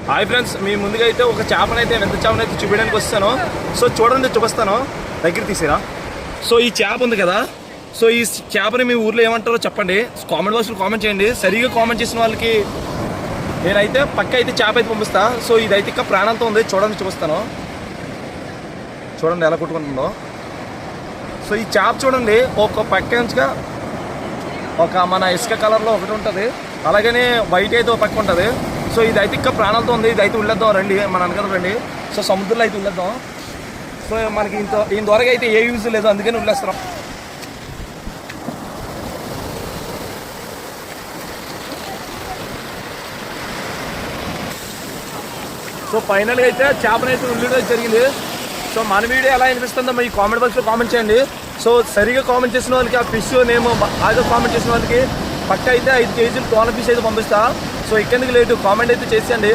Hi friends, మీ ముందుగా అయితే ఒక చేపనైతే వింత చేపనైతే చూపించడానికి వస్తాను. సో చూడండి, చూపిస్తాను, దగ్గర తీసిరా. సో ఈ చేప ఉంది కదా, సో ఈ చేపని మీ ఊర్లో ఏమంటారో చెప్పండి, కామెంట్ బాక్స్లో కామెంట్ చేయండి. సరిగా కామెంట్ చేసిన వాళ్ళకి నేనైతే పక్క అయితే చేప అయితే పంపిస్తా. సో ఇదైతే ఇంకా ప్రాణంతో ఉంది, చూడండి, చూపిస్తాను. చూడండి ఎలా కొట్టుకుంటుందో. సో ఈ చేప చూడండి, ఒక పక్క నుంచిగా ఒక మన ఇసుక కలర్లో ఒకటి ఉంటుంది, అలాగనే వైట్ అయితే ఒక పక్క ఉంటుంది. సో ఇదైతే ఇంకా ప్రాణాలతో ఉంది. ఇదైతే ఉళ్ళేద్దాం, రండి మన అనగా రండి. సో సముద్రంలో అయితే ఉళ్ళేద్దాం. సో మనకి దీని ద్వారా అయితే ఏ యూజ్ లేదు, అందుకని ఉళ్ళేస్తున్నాం. సో ఫైనల్గా అయితే చేపనైతే ఉల్లిడో జరిగింది. సో మన వీడియో ఎలా అనిపిస్తుందో మీ కామెంట్ బాక్స్లో కామెంట్ చేయండి. సో సరిగా కామెంట్ చేసిన వాళ్ళకి ఆ ఫిష్ నేమ్ బాగా కామెంట్ చేసిన వాళ్ళకి పక్క అయితే 5 కేజీలు టోన ఫిష్ అయితే పంపిస్తా. సో ఇక్కడికి లేటు కామెంట్ అయితే చేసేయండి.